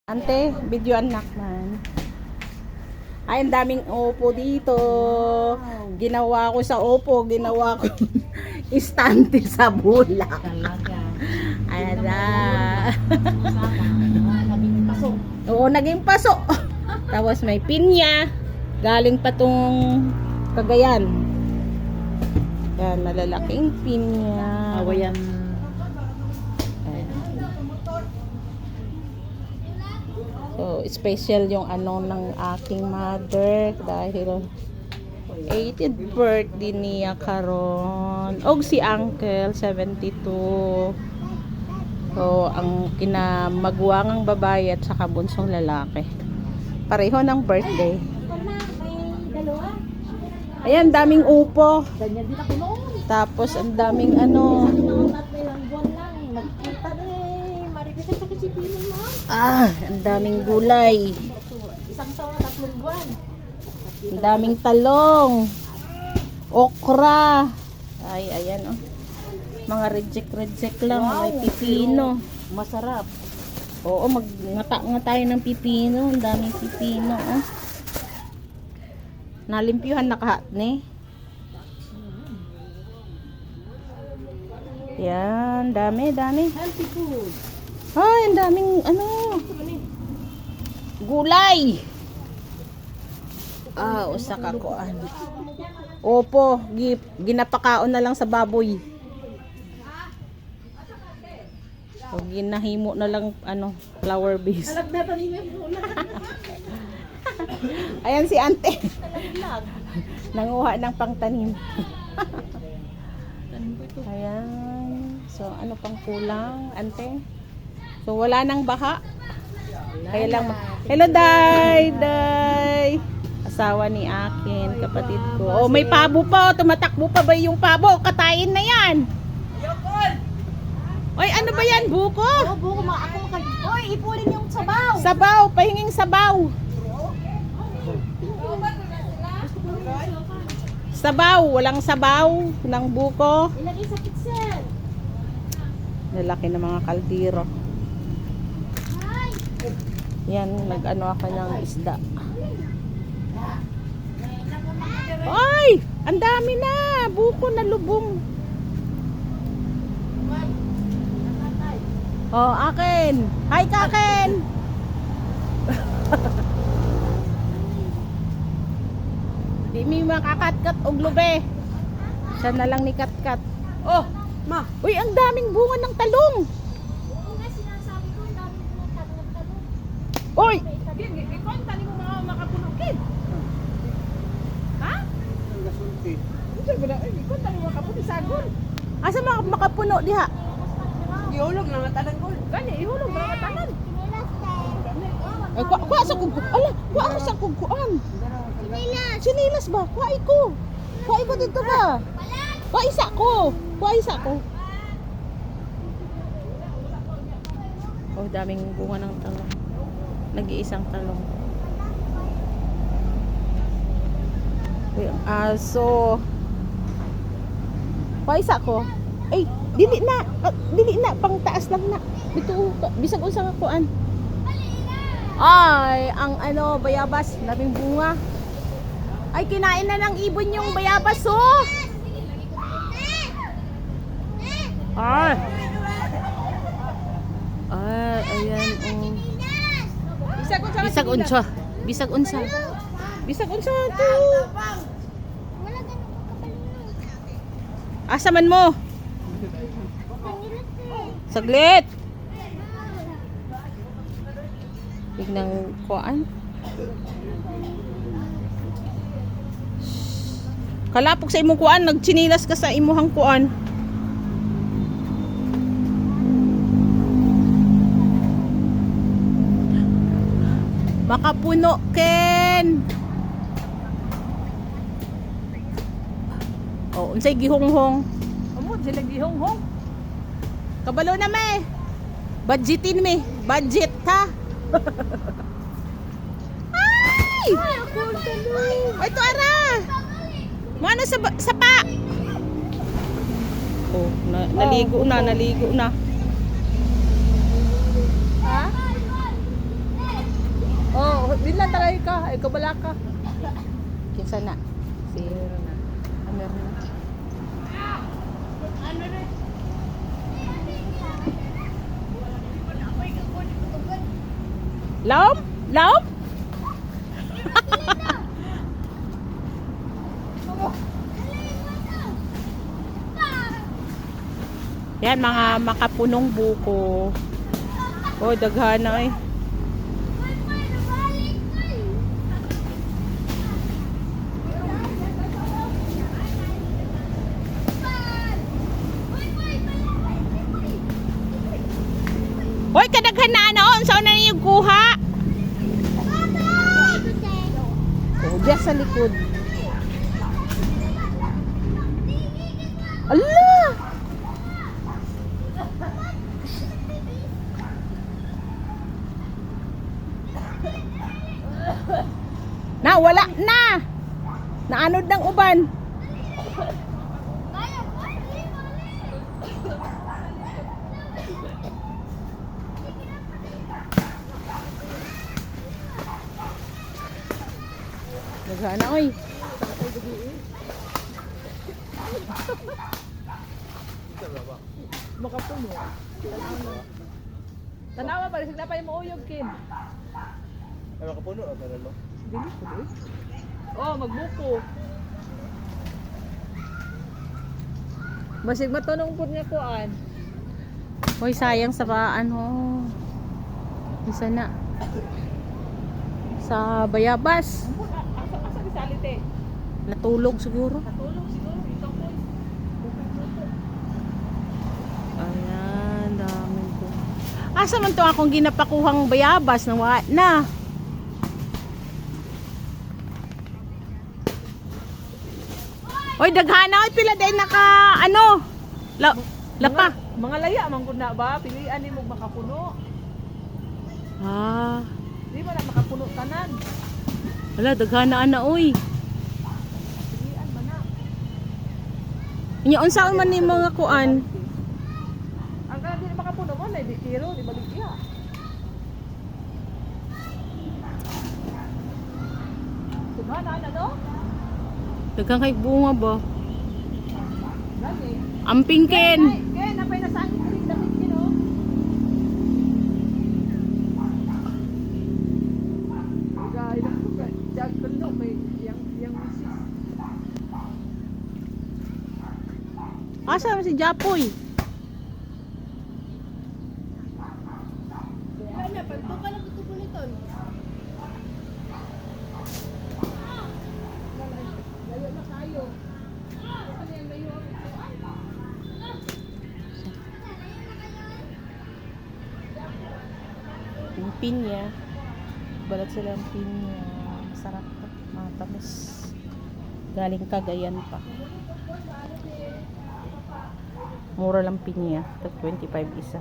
Ante, video anak man. Ay, ang daming opo dito. Ginawa ko sa opo, ginawa ko istante sa bulak. Talaga. Ayan na. Naging paso. Oo, naging paso. Tapos may pinya. Galing pa tong Cagayan. Yan, malalaking pinya. Awayan. So, special yung ano ng aking mother dahil 18th birthday niya karon. Og si uncle 72. So, ang kinamagwangang babae at saka bunsong lalaki. Pareho ng birthday. Ayan, daming upo. Ganyan din ako noon. Tapos ang daming ano. Ilang buwan lang. Nagkita eh. Marikita sa kisipilin mo. Ang daming gulay. Isang taon, 3 buwan. Ang daming talong. Okra. Ay, ayan oh. Mga reject lang. May pipino. Masarap. Oo, magngata nga tayo ng pipino. Ang daming pipino oh. Nalimpyuhan na kahat ni. Yan, dami. Healthy food. Ay, ang daming ano. Gulay. Usa ka kuan. Opo, ginapakaon na lang sa baboy. So, ginahimo na lang ano, flower base. Alag na tanin yung muna. Ayan si ante. Nanguha ng pangtanim. Ayan. So, ano pang kulang, ante? So, wala nang baha. Kaya lang. Hello, Day! Day! Asawa ni akin, kapatid ko. Oh, may pabo pa. Tumatakbo pa ba yung pabo? Katayin na yan. Oy, ano ba yan? Buko? Oo, buko ako Oy, ipunin yung sabaw. Sabaw. Pahinging sabaw. Sabaw. Walang sabaw ng buko. Ilagay sa kitchen. Lalaki ng mga kaldero. Yan, nag-ano ako ng isda. Ay! Ang dami na! Buko na lubong. Oh, akin! Hi, kakin! Di mi makakatkat og lube. Siya na lang ni katkat. Oh, ma! Uy, ang daming bunga ng talong! Uy! Ikon, tali mo mga makapunukid. Ha? Ikon, tali mo makapuno sagol. Asa makapuno diha? Ihulog na matanan ko. Kani, ihulog na nga tanan. Ay, kuha sa kuguan. Ala, kuha sa kuguan. Sinilas ba? Kuha ko. Kuha ko dito ba? Kuha isa ko. Kuha isa ko. Oh, daming bunga ng talong. Nag-iisang talong. Uy, ang aso. Kuha isa ko. Ay, dili na. Dili na. Pang taas lang na. Ito, bisag unsa nga kuan. Ay, ang ano, bayabas. Daming bunga. Ay, kinain na ng ibon yung bayabas, oh. Ay. Ay, ayan, oh. Bisag unsa. Bisag unsa. Bisag unsa to. Asa man mo? Saglit. Tignan kuan. Kalapok sa imong kuan, nagchinilas ka sa imuhang kuan. Makapuno, Ken. Oh, unsay gihonghong? Amo, sila gihonghong. Kabalo na me. Budgetin me. Budget ha. Ay! Ay, ito ara. Mano sa sapa. Oh, naligo na. Ha? Bilan taray ka, ay kabala ka. Kinsa na? Si Meron na. meron na. Laom? Laom? Yan, mga makapunong buko. Oh, daghan na eh. Hoy, kadaghan na ano? Saan na yung kuha? Oh, biyak sa likod. Allah! Na, wala na! Naanod ng uban. Nagana, oy. Makapuno. Tanawa pa, sigla pa yung mauyog, Kin. Ay, makapuno o talalo? Dili ko doon. Oh, magbuko. Basig matunong po niya kuan. Hoy, sayang sa ano. Isa na. Sa bayabas. Asa di salite? Natulog siguro. Natulog siguro ikaw po. Ayan, dami po. Asa man to akong ginapakuhang bayabas na. Hoy, daghana oy pila day naka ano? Lapa. Mga laya man gud na ba? Pilian nimo makapuno. Ah, Di ba na makapuno tanan? wala daghana ana oy. Pilian man na. Nya unsa man ni mga kuan? Ang kana di makapuno mo na di tiro, di baligya. Subhana na no? Daghang kay bunga ba? Gani. Amping ken. Kaya napay na sa akin damit kino. Gaya jag kuno may yang misis. Asa man si Japoy? Wala pa to ka lang tubo nito. Layo na kayo. Ano yan layo? Yung pinya. Balat sila ang pinya. Masarap to. Matamis. Galing Cagayan pa. Mura lang pinya. Tag 25 isa.